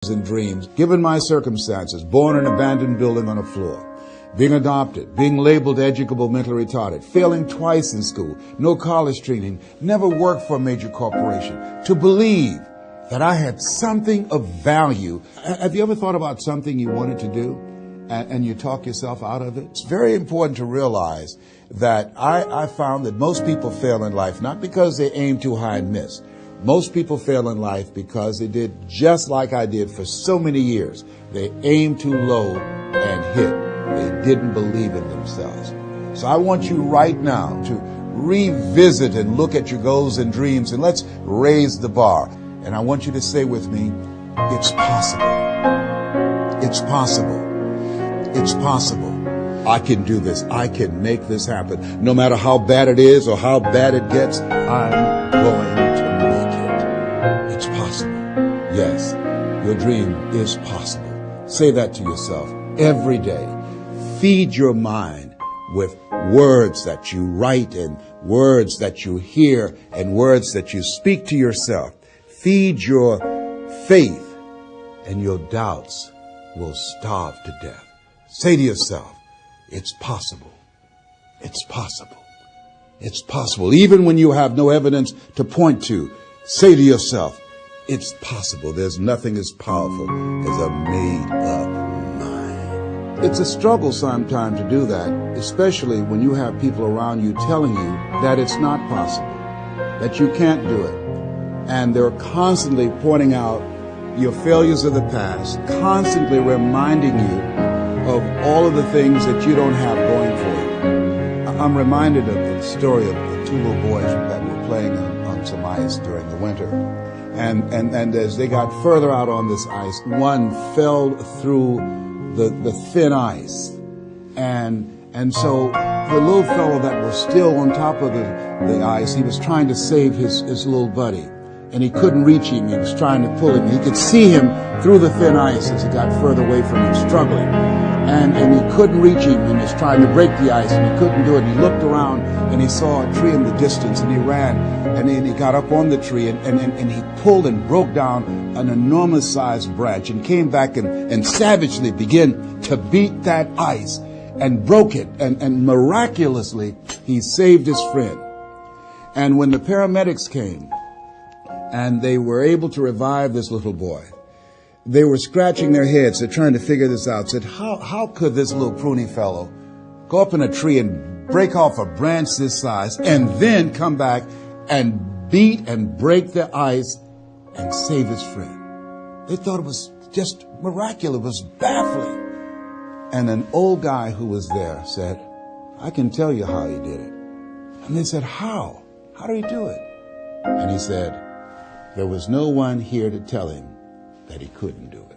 and dreams, given my circumstances, born in an abandoned building on a floor, being adopted, being labeled educable mentally retarded, failing twice in school, no college training, never worked for a major corporation, to believe that I had something of value. Have you ever thought about something you wanted to do and you talk yourself out of it? It's very important to realize that I found that most people fail in life not because they aim too high and miss. Most people fail in life because they did just like I did for so many years. They aimed too low and hit. They didn't believe in themselves. So I want you right now to revisit and look at your goals and dreams, and let's raise the bar. And I want you to say with me, it's possible. It's possible. It's possible. I can do this. I can make this happen. No matter how bad it is or how bad it gets, I'm going to make it. It's possible. Yes, your dream is possible. Say that to yourself every day. Feed your mind with words that you write and words that you hear and words that you speak to yourself. Feed your faith and your doubts will starve to death. Say to yourself, it's possible. It's possible. It's possible. Even when you have no evidence to point to, say to yourself, it's possible. There's nothing as powerful as a made-up mind. It's a struggle sometimes to do that, especially when you have people around you telling you that it's not possible, that you can't do it. And they're constantly pointing out your failures of the past, constantly reminding you of all of the things that you don't have going for you. I'm reminded of the story of the two little boys that were playing on some ice during the winter. And as they got further out on this ice, one fell through the thin ice. And so the little fellow that was still on top of the ice, he was trying to save his little buddy. And he couldn't reach him. He was trying to pull him. He could see him through the thin ice as he got further away from him, struggling. And he couldn't reach him, and he was trying to break the ice, and he couldn't do it. And he looked around, and he saw a tree in the distance, and he ran, and then he got up on the tree, and he pulled and broke down an enormous-sized branch, and came back and savagely began to beat that ice, and broke it, and miraculously, he saved his friend. And when the paramedics came, and they were able to revive this little boy, they were scratching their heads. They're trying to figure this out. Said, how could this little pruny fellow go up in a tree and break off a branch this size and then come back and beat and break the ice and save his friend? They thought it was just miraculous. It was baffling. And an old guy who was there said, I can tell you how he did it. And they said, how? How did he do it? And he said, there was no one here to tell him that he couldn't do it.